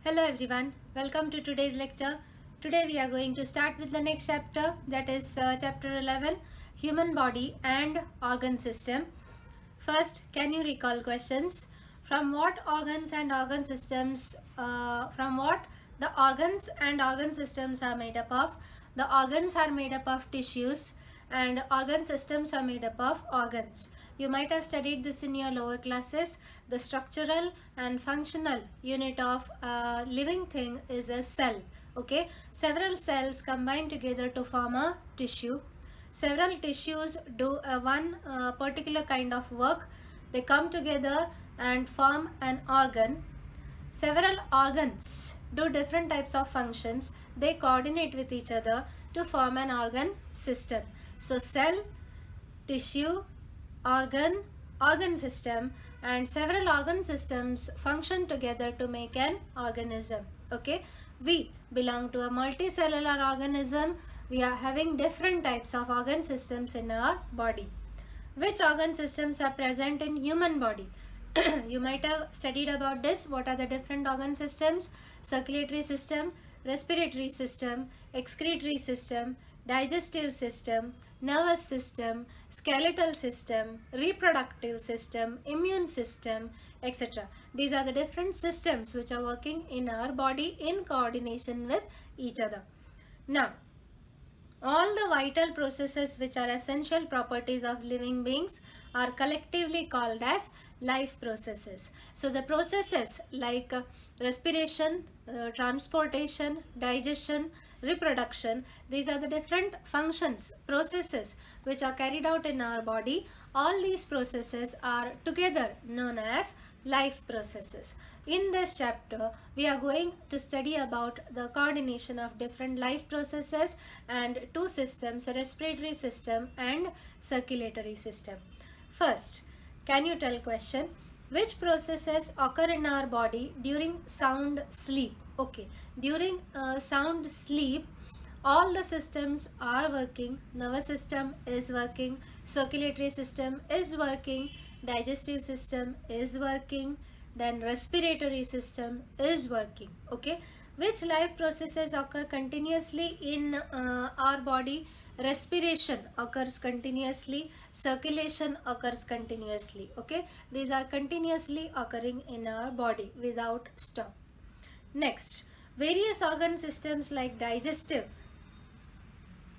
Hello everyone, welcome to today's lecture. Today we are going to start with the next chapter, that is chapter 11, Human Body and Organ System. First, can you recall questions? From what organs and organ systems, from what the organs and organ systems are made up of? The organs are made up of tissues and organ systems are made up of organs. You might have studied this in your lower classes. The structural and functional unit of a living thing is a cell. Okay, several cells combine together to form a tissue. Several tissues do one particular kind of work. They come together and form an organ. Several organs do different types of functions. They coordinate with each other to form an organ system. So cell, tissue, organ system, and several organ systems function together to make an organism. Okay, we belong to a multicellular organism. We are having different types of organ systems in our body. Which organ systems are present in human body? You might have studied about this. What are the different organ systems? Circulatory system, respiratory system, excretory system, digestive system, nervous system, skeletal system, reproductive system, immune system, etc. These are the different systems which are working in our body in coordination with each other. Now, all the vital processes which are essential properties of living beings are collectively called as life processes. So the processes like respiration, transportation, digestion, reproduction, these are the different functions, processes which are carried out in our body. All these processes are together known as life processes. In this chapter, we are going to study about the coordination of different life processes and two systems, respiratory system and circulatory system. First, can you tell question, which processes occur in our body during sound sleep? Okay, during sound sleep, all the systems are working. Nervous system is working, circulatory system is working, digestive system is working, then respiratory system is working. Okay, which life processes occur continuously in our body? Respiration occurs continuously, circulation occurs continuously. Okay, these are continuously occurring in our body without stop. Next, various organ systems like digestive,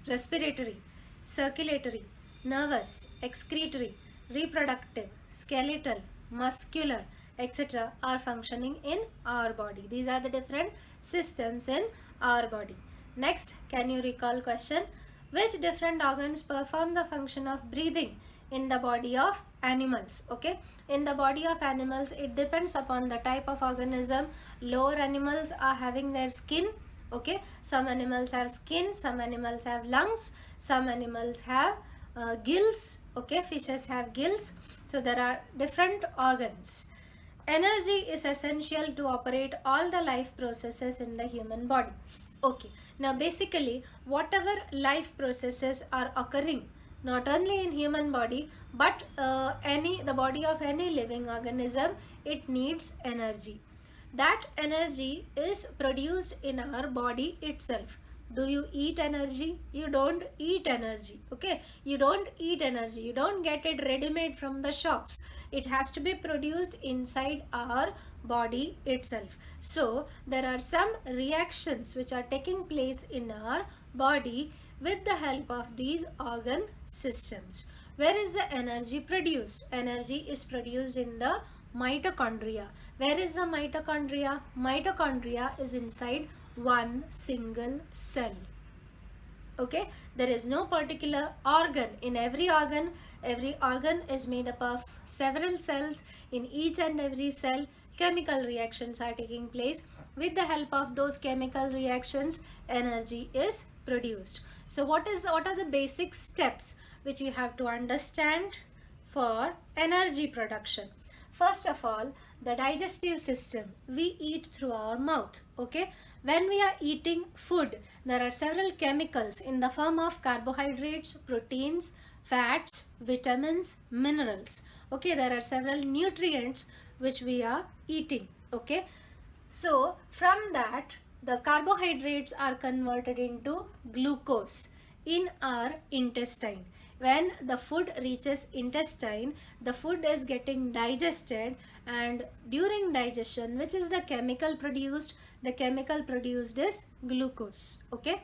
respiratory, circulatory, nervous, excretory, reproductive, skeletal, muscular, etc. are functioning in our body. These are the different systems in our body. Next, can you recall question? Which different organs perform the function of breathing in the body of animals? Okay, in the body of animals, it depends upon the type of organism. Lower animals are having their skin. Okay, some animals have skin, some animals have lungs, some animals have gills. Okay, fishes have gills. So there are different organs. Energy is essential to operate all the life processes in the human body. Okay, now basically whatever life processes are occurring not only in human body but the body of any living organism, it needs energy. That energy is produced in our body itself. Do you eat energy? You don't eat energy. Okay, you don't eat energy, you don't get it ready made from the shops. It has to be produced inside our body itself. So there are some reactions which are taking place in our body with the help of these organ systems. Where is the energy produced? Energy is produced in the mitochondria. Where is the mitochondria? Mitochondria is inside one single cell. Okay, there is no particular organ. In every organ is made up of several cells. In each and every cell, chemical reactions are taking place. With the help of those chemical reactions, energy is produced. So what are the basic steps which you have to understand for energy production? First of all, the digestive system. We eat through our mouth. Okay, when we are eating food, there are several chemicals in the form of carbohydrates, proteins, fats, vitamins, minerals. Okay, there are several nutrients which we are eating. Okay, So from that, the carbohydrates are converted into glucose in our intestine. When the food reaches intestine, the food is getting digested, and during digestion, which is the chemical produced? The chemical produced is glucose. Okay.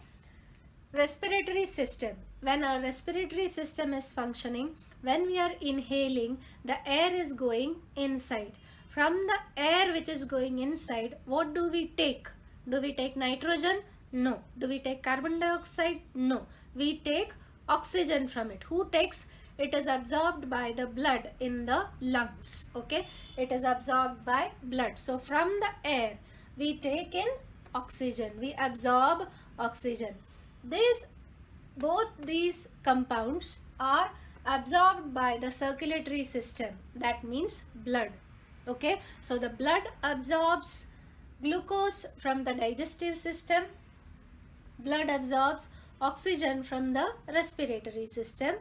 Respiratory system. When our respiratory system is functioning, when we are inhaling, the air is going inside. From the air which is going inside, what do we take? Do we take nitrogen? No. Do we take carbon dioxide? No. We take oxygen from it. Who takes? It is absorbed by the blood in the lungs. Okay. It is absorbed by blood. So from the air, we take in oxygen. We absorb oxygen. Both these compounds are absorbed by the circulatory system, that means blood. Okay, so the blood absorbs glucose from the digestive system, blood absorbs oxygen from the respiratory system,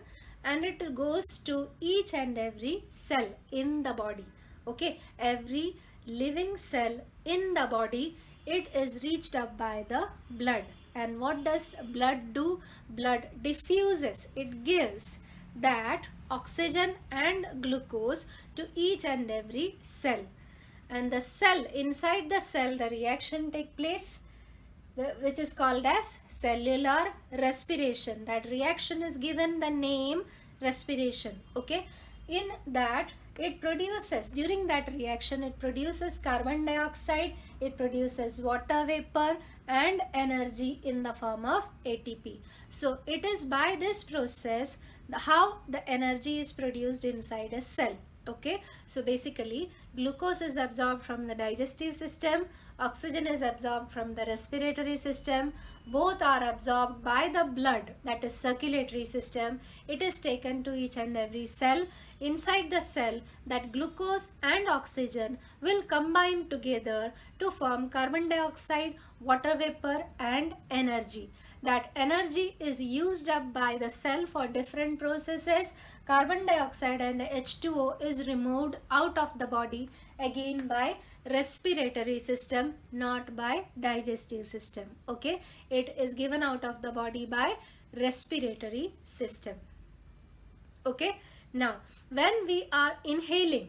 and it goes to each and every cell in the body. Okay, every living cell in the body, it is reached up by the blood. And what does blood do? Blood diffuses. It gives that oxygen and glucose to each and every cell. And the cell, inside the cell, the reaction take place, which is called as cellular respiration. That reaction is given the name respiration. Okay. In that, it produces, during that reaction, it produces carbon dioxide, it produces water vapor and energy in the form of ATP. So it is by this process how the energy is produced inside a cell. Okay, so basically glucose is absorbed from the digestive system, oxygen is absorbed from the respiratory system, both are absorbed by the blood, that is circulatory system. It is taken to each and every cell. Inside the cell, that glucose and oxygen will combine together to form carbon dioxide, water vapor and energy. That energy is used up by the cell for different processes. Carbon dioxide and H2O is removed out of the body again by respiratory system, not by digestive system. Okay, it is given out of the body by respiratory system. Okay, now when we are inhaling,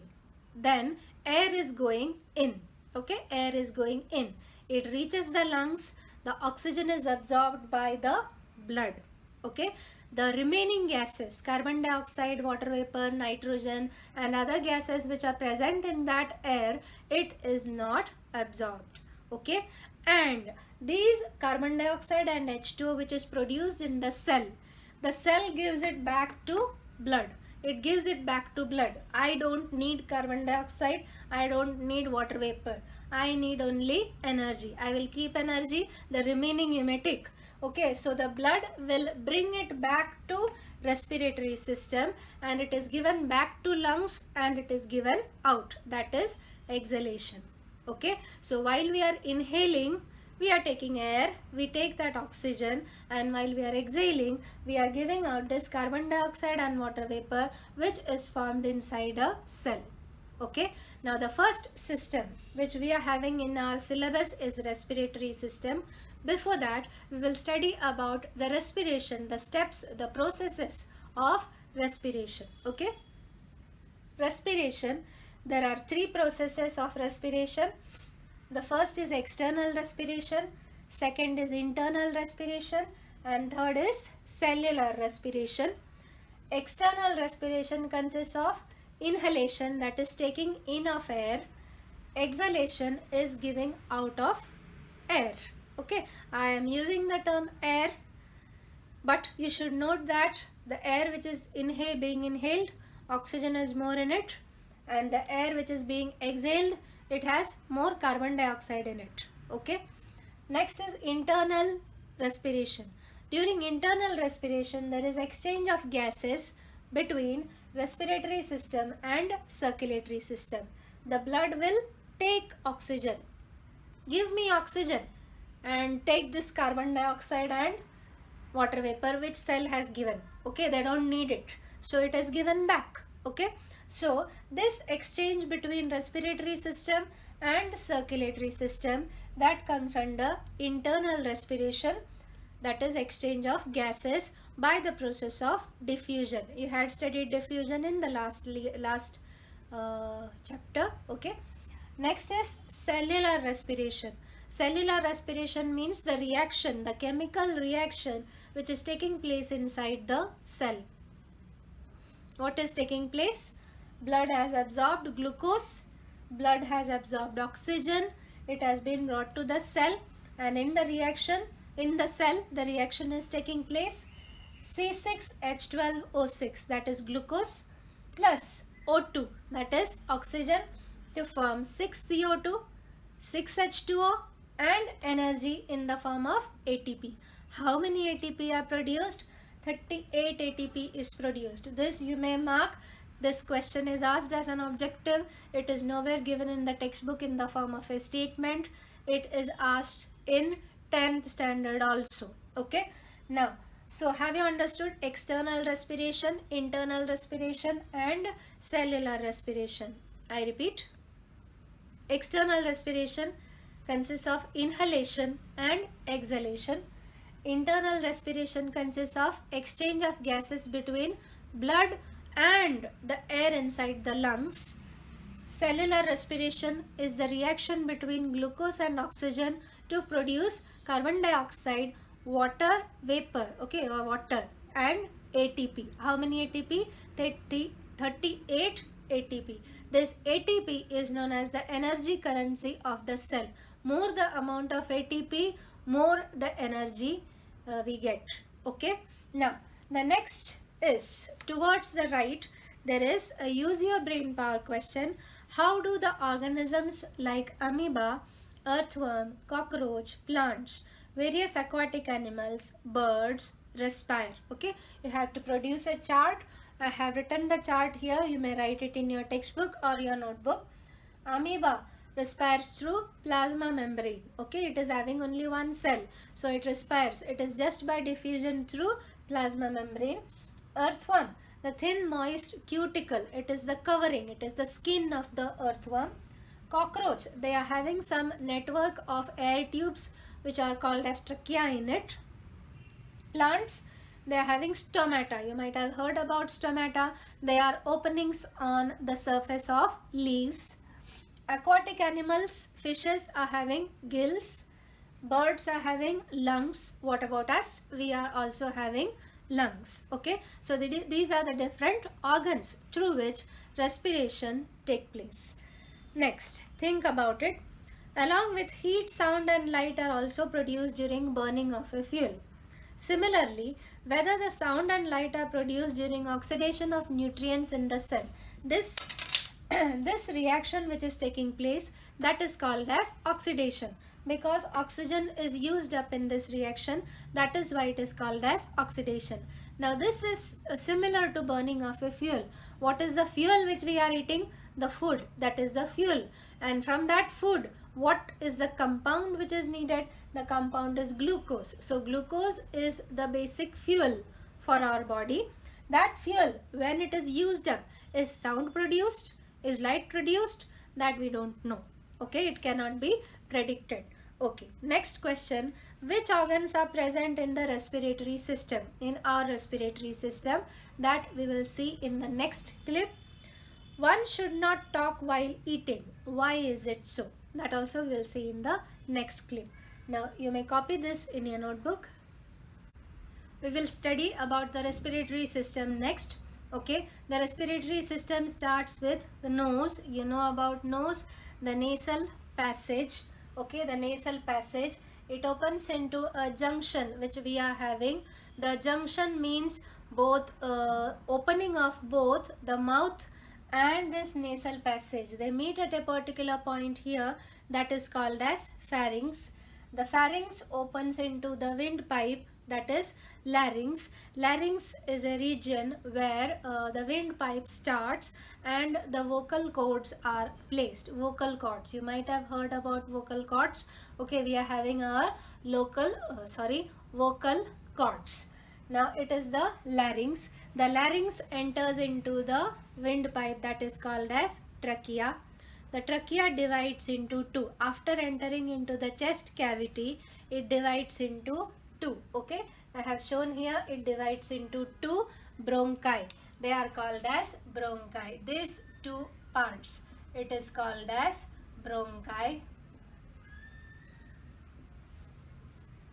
then air is going in. Okay, air is going in. It reaches the lungs. The oxygen is absorbed by the blood. Okay, the remaining gases, carbon dioxide, water vapor, nitrogen and other gases which are present in that air, it is not absorbed. Okay, and these carbon dioxide and H2O which is produced in the cell gives it back to blood. It gives it back to blood. I don't need carbon dioxide, I don't need water vapor, I need only energy. I will keep energy, the remaining you may take. Okay, so the blood will bring it back to respiratory system and it is given back to lungs and it is given out, that is exhalation. Okay, so while we are inhaling, we are taking air, we take that oxygen, and while we are exhaling, we are giving out this carbon dioxide and water vapor which is formed inside a cell. Okay, now the first system which we are having in our syllabus is respiratory system. Before that, we will study about the respiration, the steps, the processes of respiration. Okay, respiration, there are three processes of respiration. The first is external respiration, second is internal respiration, and third is cellular respiration. External respiration consists of inhalation, that is taking in of air. Exhalation is giving out of air. Okay, I am using the term air, but you should note that the air which is being inhaled, oxygen is more in it, and the air which is being exhaled, it has more carbon dioxide in it. Okay, next is internal respiration. During internal respiration, there is exchange of gases between respiratory system and circulatory system. The blood will take oxygen, give me oxygen, and take this carbon dioxide and water vapor which cell has given. Okay, they don't need it, so it is given back. Okay, So this exchange between respiratory system and circulatory system, that comes under internal respiration, that is exchange of gases by the process of diffusion. You had studied diffusion in the last chapter. Okay. Next is cellular respiration. Cellular respiration means the reaction, the chemical reaction which is taking place inside the cell. What is taking place? Blood has absorbed glucose, blood has absorbed oxygen, it has been brought to the cell, and in the reaction, in the cell, the reaction is taking place. C6H12O6, that is glucose, plus O2, that is oxygen, to form 6CO2, 6H2O, and energy in the form of ATP. How many ATP are produced? 38 ATP is produced. This you may mark. This question is asked as an objective. It is nowhere given in the textbook in the form of a statement. It is asked in 10th standard also. Okay. Now, so have you understood external respiration, internal respiration, and cellular respiration? I repeat. External respiration consists of inhalation and exhalation. Internal respiration consists of exchange of gases between blood and the air inside the lungs. Cellular respiration is the reaction between glucose and oxygen to produce carbon dioxide, water vapor, okay, or water, and ATP. How many ATP? 38 ATP. This ATP is known as the energy currency of the cell. More the amount of ATP, more the energy we get. Okay. Now, the next is towards the right. There is a use your brain power question. How do the organisms like amoeba, earthworm, cockroach, plants, various aquatic animals, birds respire? Okay. You have to produce a chart. I have written the chart here. You may write it in your textbook or your notebook. Amoeba respires through plasma membrane. Okay, it is having only one cell, so it respires. It is just by diffusion through plasma membrane. Earthworm, the thin moist cuticle, it is the covering, it is the skin of the earthworm. Cockroach, they are having some network of air tubes which are called as trachea in it. Plants, they are having stomata. You might have heard about stomata. They are openings on the surface of leaves. Aquatic animals, fishes are having gills. Birds are having lungs. What about us? We are also having lungs. Okay. So these are the different organs through which respiration take place. Next, think about it. Along with heat, sound and light are also produced during burning of a fuel. Similarly, whether the sound and light are produced during oxidation of nutrients in the cell, this reaction which is taking place, that is called as oxidation, because oxygen is used up in this reaction. That is why it is called as oxidation. Now this is similar to burning of a fuel. What is the fuel which we are eating? The food, that is the fuel. And from that food, what is the compound which is needed? The compound is glucose. So glucose is the basic fuel for our body. That fuel, when it is used up, is sound produced? Is light produced? That we don't know. Okay, it cannot be predicted. Okay, next question. Which organs are present in the respiratory system? In our respiratory system, that we will see in the next clip. One should not talk while eating. Why is it so? That also we will see in the next clip. Now you may copy this in your notebook. We will study about the respiratory system next. Okay, the respiratory system starts with the nose. You know about nose, the nasal passage. Okay, the nasal passage, it opens into a junction which we are having. The junction means both opening of both the mouth and this nasal passage. They meet at a particular point here, that is called as pharynx. The pharynx opens into the windpipe, that is larynx. Larynx is a region where the windpipe starts and the vocal cords are placed. Vocal cords, you might have heard about vocal cords. Okay, we are having our vocal cords. Now it is the larynx. The larynx enters into the windpipe, that is called as trachea. The trachea divides into two. After entering into the chest cavity, it divides into two. Okay, I have shown here it divides into two bronchi. They are called as bronchi. These two parts, it is called as bronchi.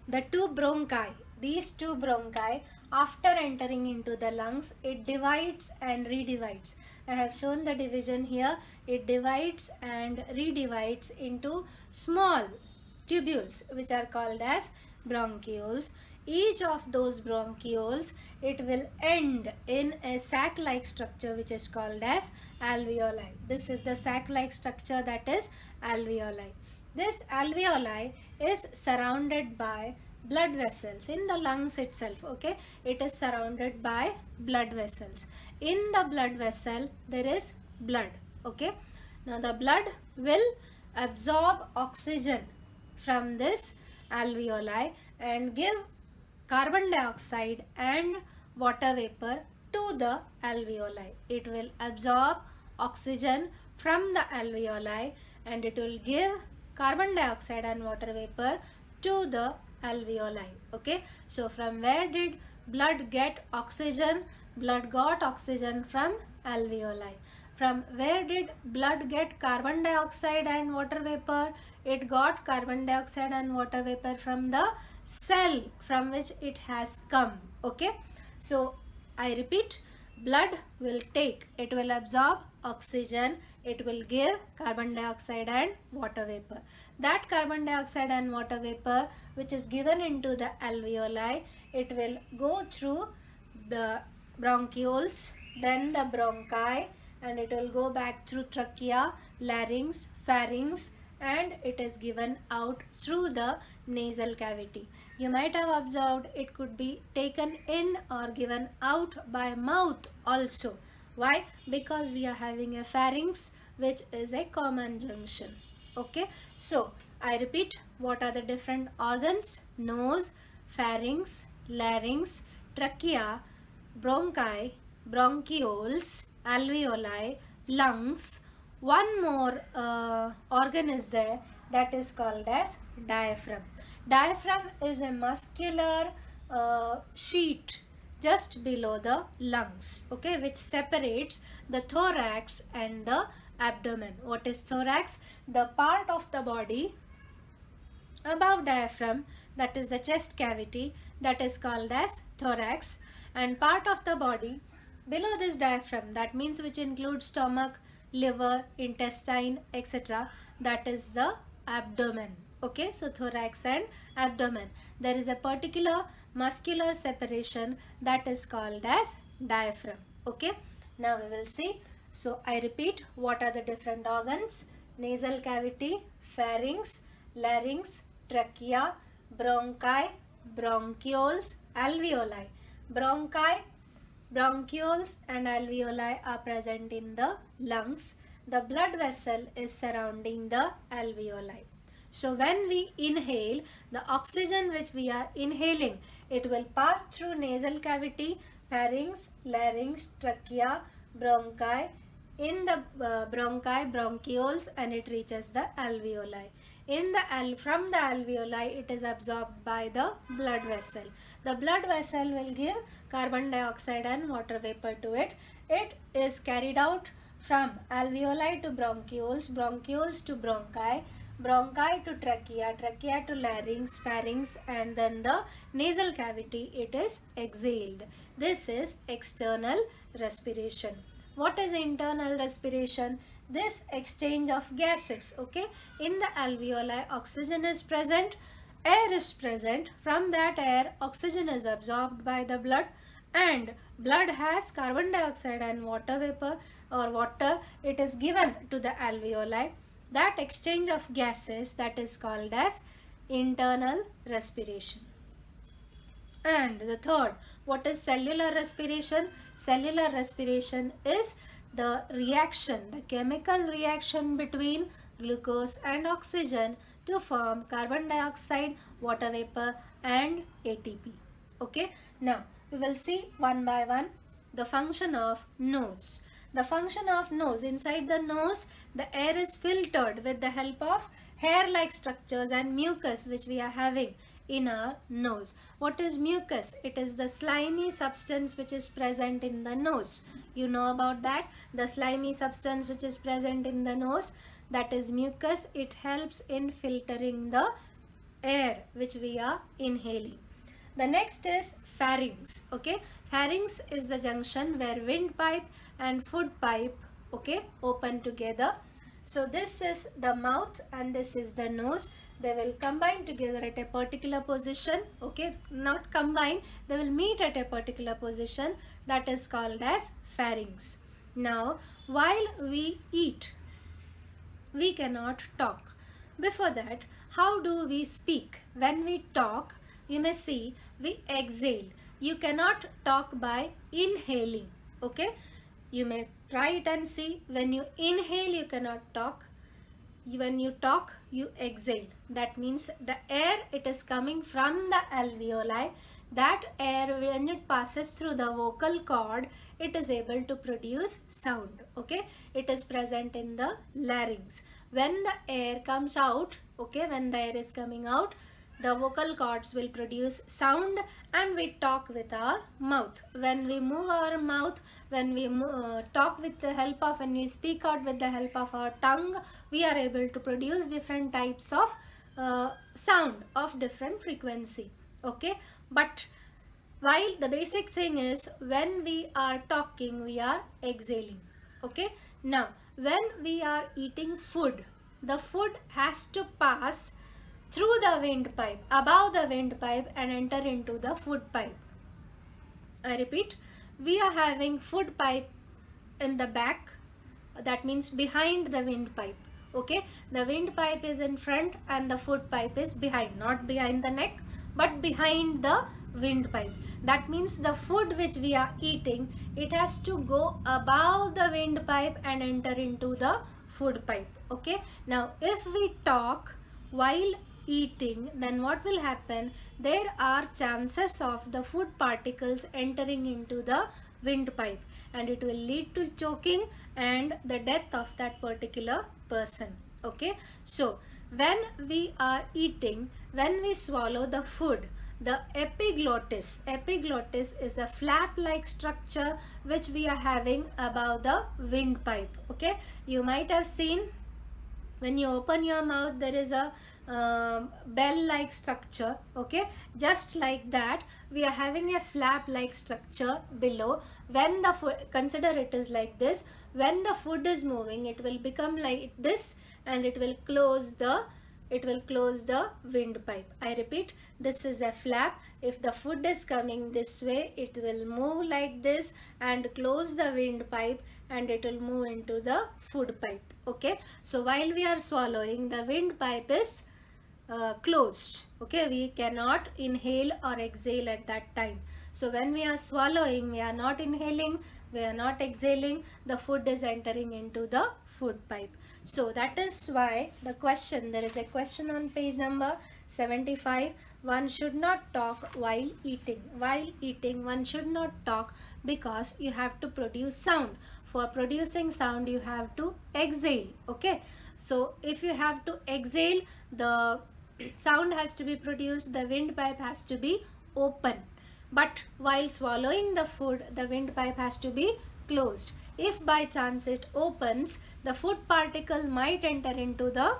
The two bronchi, these two bronchi, after entering into the lungs, it divides and redivides. I have shown the division here. It divides and redivides into small tubules, which are called as bronchioles. Each of those bronchioles, it will end in a sac-like structure which is called as alveoli. This is the sac-like structure, that is alveoli. This alveoli is surrounded by blood vessels in the lungs itself. Okay, it is surrounded by blood vessels. In the blood vessel there is blood. Okay, now the blood will absorb oxygen from this alveoli and give carbon dioxide and water vapor to the alveoli. It will absorb oxygen from the alveoli and it will give carbon dioxide and water vapor to the alveoli. Okay, so from where did blood get oxygen? Blood got oxygen from alveoli. From where did blood get carbon dioxide and water vapor? It got carbon dioxide and water vapor from the cell from which it has come. Okay, so I repeat, blood will take, it will absorb oxygen, it will give carbon dioxide and water vapor. That carbon dioxide and water vapor which is given into the alveoli, it will go through the bronchioles, then the bronchi, and it will go back through trachea, larynx, pharynx, and it is given out through the nasal cavity. You might have observed it could be taken in or given out by mouth also. Why? Because we are having a pharynx which is a common junction. Okay, so I repeat, what are the different organs? Nose, pharynx, larynx, trachea, bronchi, bronchioles, alveoli, lungs. One more organ is there, that is called as diaphragm. Diaphragm is a muscular sheet just below the lungs, okay, which separates the thorax and the abdomen. What is thorax? The part of the body above diaphragm, that is the chest cavity, that is called as thorax, and part of the body below this diaphragm, that means which includes stomach, liver, intestine, etc., that is the abdomen. Okay, so thorax and abdomen, there is a particular muscular separation that is called as diaphragm. Okay, now we will see. So I repeat, what are the different organs? Nasal cavity, pharynx, larynx, trachea, bronchi, bronchioles, alveoli. Bronchi, bronchioles and alveoli are present in the lungs. The blood vessel is surrounding the alveoli. So when we inhale, the oxygen which we are inhaling, it will pass through nasal cavity, pharynx, larynx, trachea, bronchi, in the bronchi, bronchioles, and it reaches the alveoli. From the alveoli, it is absorbed by the blood vessel. The blood vessel will give carbon dioxide and water vapor to it. It is carried out from alveoli to bronchioles, bronchioles to bronchi, bronchi to trachea, trachea to larynx, pharynx, and then the nasal cavity, it is exhaled. This is external respiration. What is internal respiration? This exchange of gases. Okay, in the alveoli, oxygen is present, air is present. From that air, oxygen is absorbed by the blood, and blood has carbon dioxide and water vapor or water, it is given to the alveoli. That exchange of gases, that is called as internal respiration. And the third, what is cellular respiration? Cellular respiration is the reaction, the chemical reaction between glucose and oxygen to form carbon dioxide, water vapor, and ATP. Okay, now We will see one by one the function of nose. The function of nose: inside the nose, the air is filtered with the help of hair-like structures and mucus which we are having in our nose. What is mucus? It is the slimy substance which is present in the nose. You know about that, the slimy substance which is present in the nose, that is mucus. It helps in filtering the air which we are inhaling. The next is pharynx. Okay, pharynx is the junction where windpipe and food pipe, okay, open together. So this is the mouth and this is the nose. They will combine together at a particular position. Okay, not combine, they will meet at a particular position, that is called as pharynx. Now while we eat, we cannot talk. Before that, how do we speak? When we talk, you may see we exhale. You cannot talk by inhaling. Okay, you may try it and see. When you inhale, you cannot talk. When you talk, you exhale. That means the air, it is coming from the alveoli. That air, when it passes through the vocal cord, it is able to produce sound. Okay, it is present in the larynx. When the air comes out, okay, when the air is coming out, the vocal cords will produce sound and we talk with our mouth. When we move our mouth, when we talk with the help of, when we speak out with the help of our tongue, we are able to produce different types of sound of different frequency. Okay, but while the basic thing is when we are talking, we are exhaling. Okay, now when we are eating food, the food has to pass through the windpipe, above the windpipe, and enter into the food pipe. I repeat, we are having food pipe in the back, that means behind the windpipe. Okay, the windpipe is in front and the food pipe is behind, not behind the neck but behind the windpipe. That means the food which we are eating, it has to go above the windpipe and enter into the food pipe. Okay, now if we talk while eating, then what will happen? There are chances of the food particles entering into the windpipe and it will lead to choking and the death of that particular person. Okay, so when we are eating, when we swallow the food, the epiglottis is a flap-like structure which we are having above the windpipe. Okay, you might have seen when you open your mouth, there is a bell-like structure. Okay, just like that, we are having a flap-like structure below. When the food, consider it is like this, when the food is moving, it will become like this and it will close the windpipe. I repeat, this is a flap. If the food is coming this way, it will move like this and close the windpipe and it will move into the food pipe. Okay, so while we are swallowing, the windpipe is closed. Okay, we cannot inhale or exhale at that time. So when we are swallowing, we are not inhaling, we are not exhaling, the food is entering into the food pipe. So that is why the question, there is a question on page number 75. One should not talk while eating. While eating, one should not talk because you have to produce sound. For producing sound, you have to exhale. Okay, so if you have to exhale, the sound has to be produced, the windpipe has to be open. But while swallowing the food, the windpipe has to be closed. If by chance it opens, the food particle might enter into the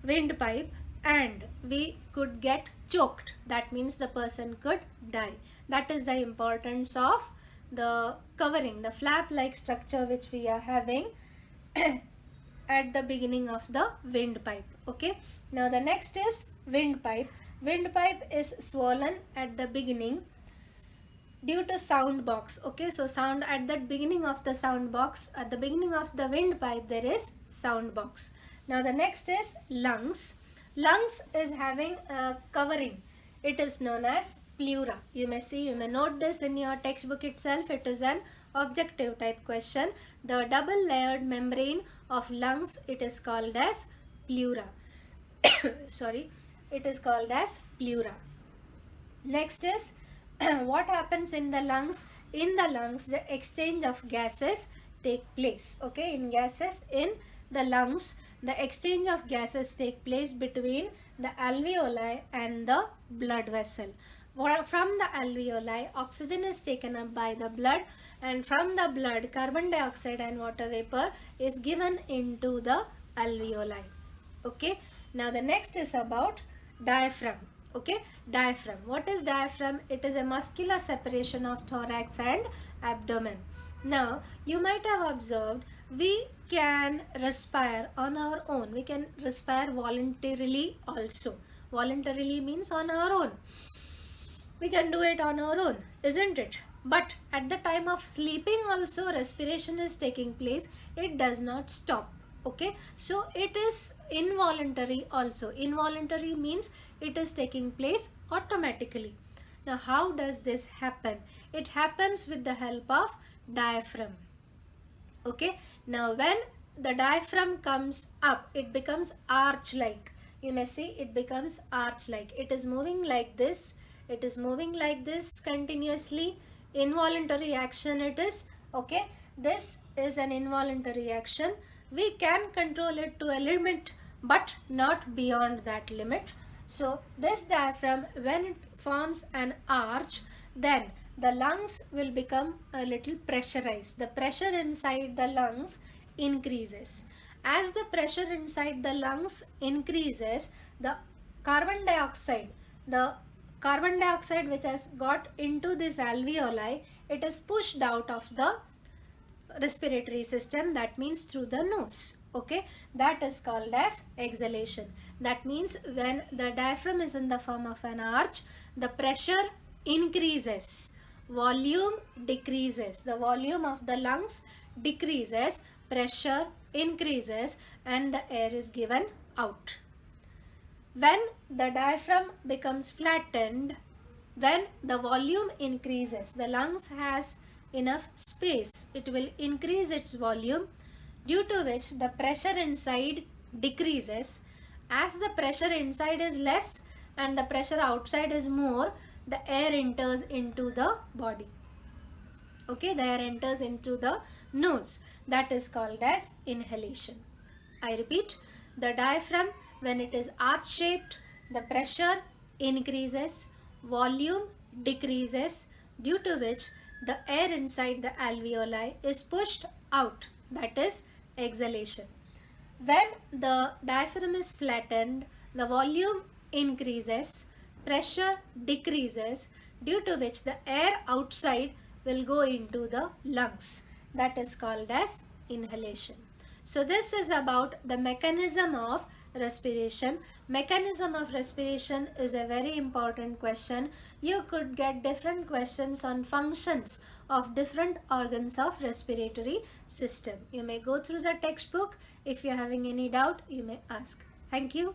windpipe and we could get choked. That means the person could die. That is the importance of the covering, the flap-like structure which we are having at the beginning of the windpipe. Okay, now the next is windpipe. Windpipe is swollen at the beginning due to sound box. Okay, so sound at the beginning of the sound box, at the beginning of the windpipe there is sound box. Now the next is lungs. Lungs is having a covering. It is known as pleura. You may see, you may note this in your textbook itself. It is an objective type question. The double layered membrane of lungs, it is called as pleura. Sorry, it is called as pleura. Next is what happens in the lungs? In the lungs, the exchange of gases take place. Okay, in gases in the lungs, the exchange of gases take place between the alveoli and the blood vessel. From the alveoli, oxygen is taken up by the blood, and from the blood, carbon dioxide and water vapor is given into the alveoli. Okay, now the next is about diaphragm. Okay, diaphragm. What is diaphragm? It is a muscular separation of thorax and abdomen. Now you might have observed we can respire on our own. We can respire voluntarily also. Voluntarily means on our own. We can do it on our own, isn't it? But at the time of sleeping also respiration is taking place. It does not stop. Okay, so it is involuntary also. Involuntary means it is taking place automatically. Now how does this happen? It happens with the help of diaphragm. Okay, now when the diaphragm comes up, it becomes arch-like. You may see it becomes arch-like. It is moving like this. It is moving like this continuously. Involuntary action it is. Okay, this is an involuntary action. We can control it to a limit, but not beyond that limit. So this diaphragm, when it forms an arch, then the lungs will become a little pressurized. The pressure inside the lungs increases. As the pressure inside the lungs increases, the carbon dioxide which has got into this alveoli, it is pushed out of the respiratory system, that means through the nose. Okay, that is called as exhalation. That means when the diaphragm is in the form of an arch, the pressure increases, volume decreases. The volume of the lungs decreases, pressure increases, and the air is given out. When the diaphragm becomes flattened, then the volume increases. The lungs has enough space. It will increase its volume, due to which the pressure inside decreases. As the pressure inside is less and the pressure outside is more, the air enters into the body. Okay, the air enters into the nose. That is called as inhalation. I repeat, the diaphragm, when it is arch-shaped, the pressure increases, volume decreases, due to which the air inside the alveoli is pushed out. That is exhalation. When the diaphragm is flattened, the volume increases, pressure decreases, due to which the air outside will go into the lungs. That is called as inhalation. So this is about the mechanism of respiration. Mechanism of respiration is a very important question. You could get different questions on functions of different organs of respiratory system. You may go through the textbook. If you are having any doubt, you may ask. Thank you.